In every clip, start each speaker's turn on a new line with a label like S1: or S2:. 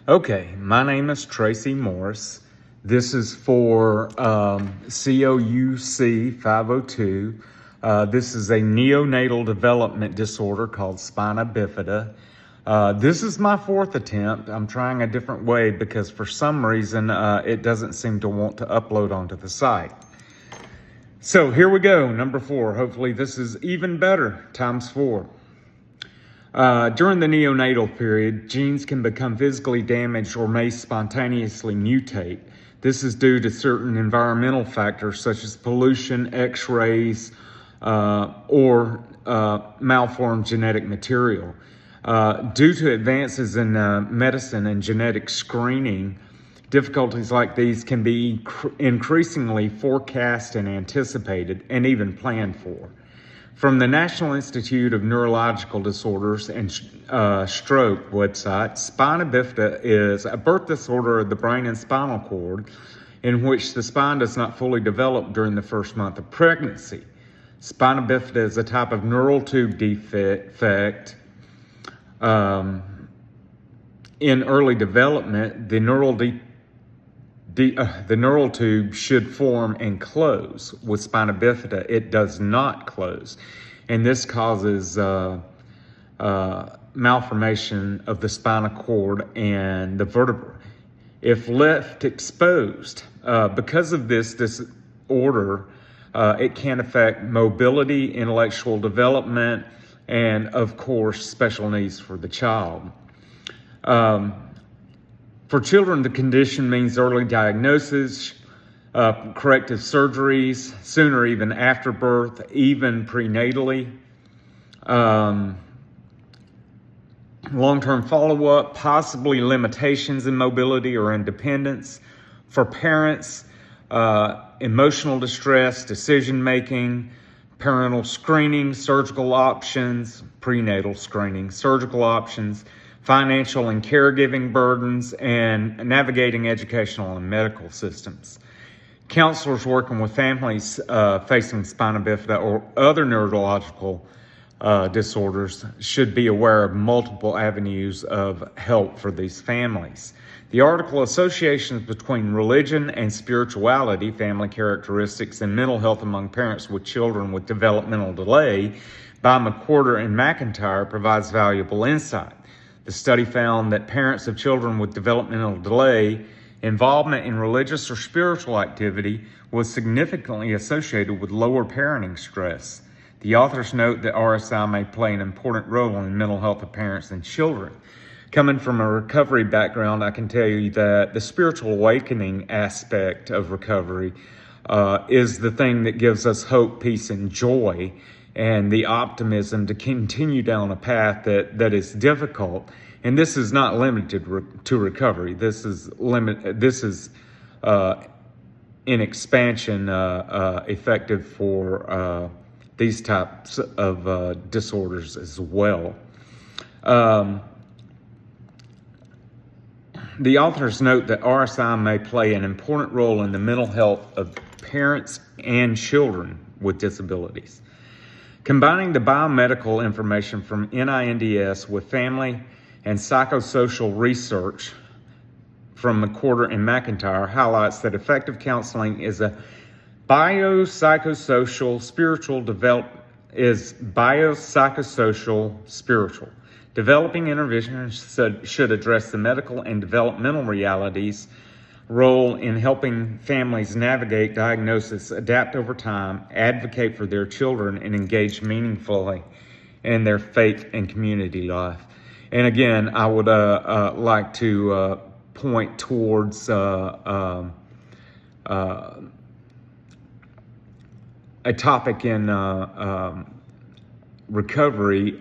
S1: Okay, my name is Tracy Morris. This is for COUC 502. This is a neonatal development disorder called Spina Bifida. This is my fourth attempt. I'm trying a different way because for some reason it doesn't seem to want to upload onto the site. So here we go, number 4. Hopefully this is even better, times 4. During the neonatal period, genes can become physically damaged or may spontaneously mutate. This is due to certain environmental factors such as pollution, X-rays, or malformed genetic material. Due to advances in medicine and genetic screening, difficulties like these can be increasingly forecast and anticipated and even planned for. From the National Institute of Neurological Disorders and Stroke website, Spina Bifida is a birth disorder of the brain and spinal cord in which the spine does not fully develop during the first month of pregnancy. Spina Bifida is a type of neural tube defect. In early development, the neural tube should form and close. With spina bifida, it does not close. And this causes malformation of the spinal cord and the vertebrae. If left exposed, because of this disorder, it can affect mobility, intellectual development, and of course, special needs for the child. For children, the condition means early diagnosis, corrective surgeries, sooner even after birth, even prenatally, long-term follow-up, possibly limitations in mobility or independence. For parents, emotional distress, decision-making, parental screening, surgical options, prenatal screening, surgical options, financial and caregiving burdens, and navigating educational and medical systems. Counselors working with families facing spina bifida or other neurological disorders should be aware of multiple avenues of help for these families. The article Associations Between Religion and Spirituality, Family Characteristics, and Mental Health Among Parents with Children with Developmental Delay by McWhorter and McIntyre provides valuable insight. The study found that parents of children with developmental delay, involvement in religious or spiritual activity was significantly associated with lower parenting stress. The authors note that RSI may play an important role in the mental health of parents and children. Coming from a recovery background, I can tell you that the spiritual awakening aspect of recovery is the thing that gives us hope, peace, and joy, and the optimism to continue down a path that is difficult. And this is not limited to recovery. This is in expansion effective for these types of disorders as well. The authors note that RSI may play an important role in the mental health of parents and children with disabilities. Combining the biomedical information from NINDS with family and psychosocial research from McWhorter and McIntyre highlights that effective counseling is a biopsychosocial spiritual. Developing interventions should address the medical and developmental realities role in helping families navigate diagnosis, adapt over time, advocate for their children, and engage meaningfully in their faith and community life. And again, I would like to point towards a topic in recovery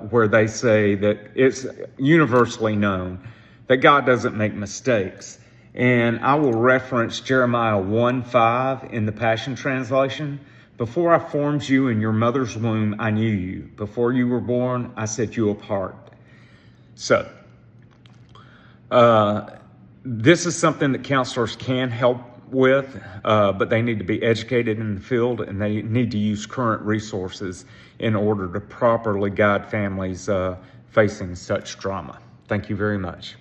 S1: where they say that it's universally known that God doesn't make mistakes. And I will reference Jeremiah 1:5 in the Passion Translation. Before I formed you in your mother's womb, I knew you. Before you were born, I set you apart. So, this is something that counselors can help with, but they need to be educated in the field and they need to use current resources in order to properly guide families facing such trauma. Thank you very much.